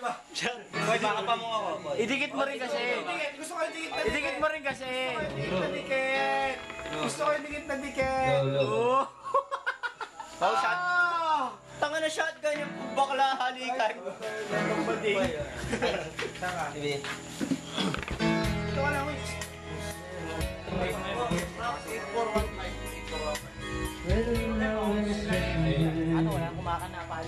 ba? Boy, baka pa mo ako, boy. Idikit mo rin kasi. Gusto ko yung dikit na dikit. Idikit mo rin kasi. Dikit na dikit. Gusto ko yung dikit na dikit. Oo. Oh, shot. Tanga na shotgun yung bakla halikan. Tanga. Sige. Ito ka lang, wait. Ano, wala kumakanapal.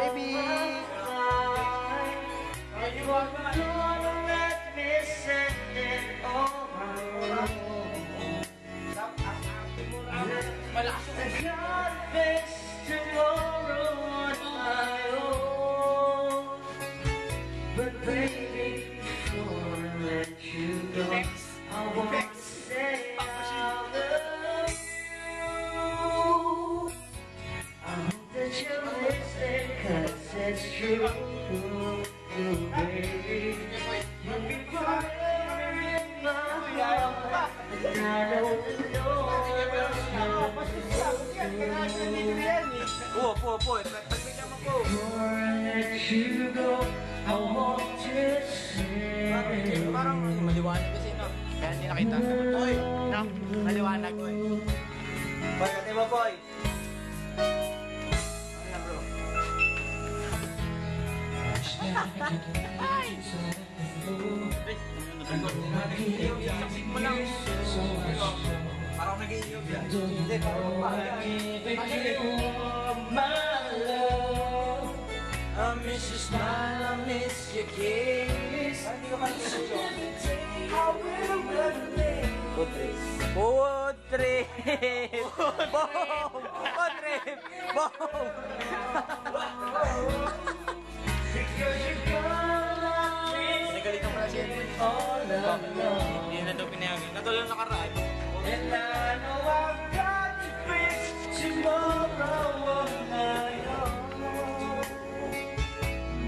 Baby. But baby, before I let you go, I want to say I love you. I hope that you listen, 'cause it's true, baby. You'll be forever in my heart, and I know the door before I let you go, I want to say Parang maliwanag kasi, no? Kaya hindi nakita. Oy, no? Maliwanag, oy. Boy, kati mo, boy. Ano na, bro? Parang nag-iiyaw yan. Hindi, parang I miss your smile, I miss your kiss. hindi ka parang Food trip! Boom! Food trip! Boom! Nagalitan mo na siya. Hindi na daw pinayagan. Katulad ng nakaraan. And I know I've got to fix tomorrow of my own.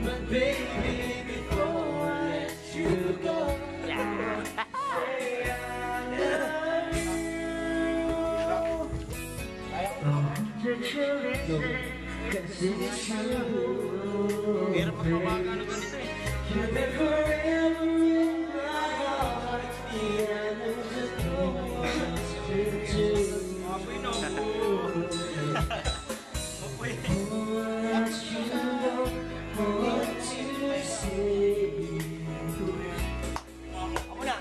But baby, before I let you go, say I love you. That you listen, 'cause it's true. Hirap magpapagano ganito eh. You've been forever in my heart. Yeah, I know the doors to Apoy, no? Apoy. what you know, what to say. Ako na.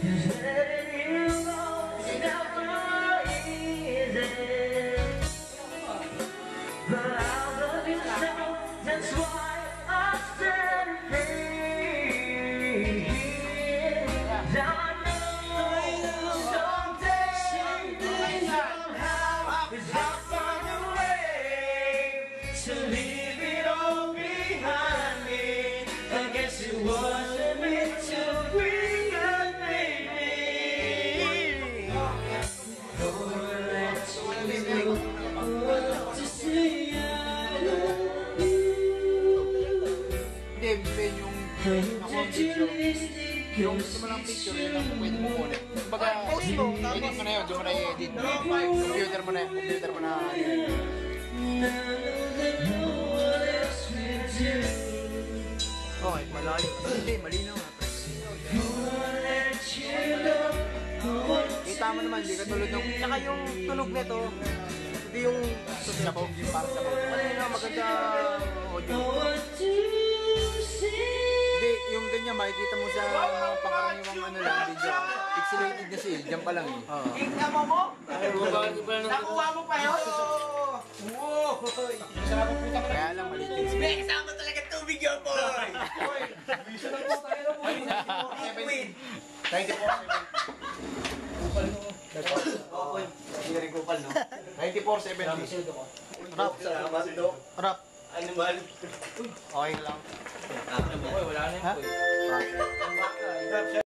Letting you go is never easy, but I love you so. That's why I stand free. Now I know someday, somehow, I'll find a way to leave it all behind me. I guess it wasn't meant to be good, baby. Don't let you go to say I love you. Hindi, ibig yung yung gusto mo lang picture, yun lang pwede mo kunin. Kumbaga, post mo, edit mo na yun, doon mo na i-edit. Computer mo na yun, computer mo na. Okay, malayo. Hindi, malinaw nga. Kita mo naman, hindi ka tulad ng... Saka yung tunog nito, hindi yung Sabog, yung parang sabog. malinaw, maganda audio. Hindi, yung ganyan, makikita mo sa mga pangkaraniwang ano lang, video. Pixelated kasi, dyan pa lang eh. Ingkama mo? Nakuha mo pa yun? Kaya lang, maliit yung speed. May kasama talaga tubig yun, boy! Liquid! 94.70. Rap. Rap. Ano ba? Okay lang. Wala na yun, boy. Ha?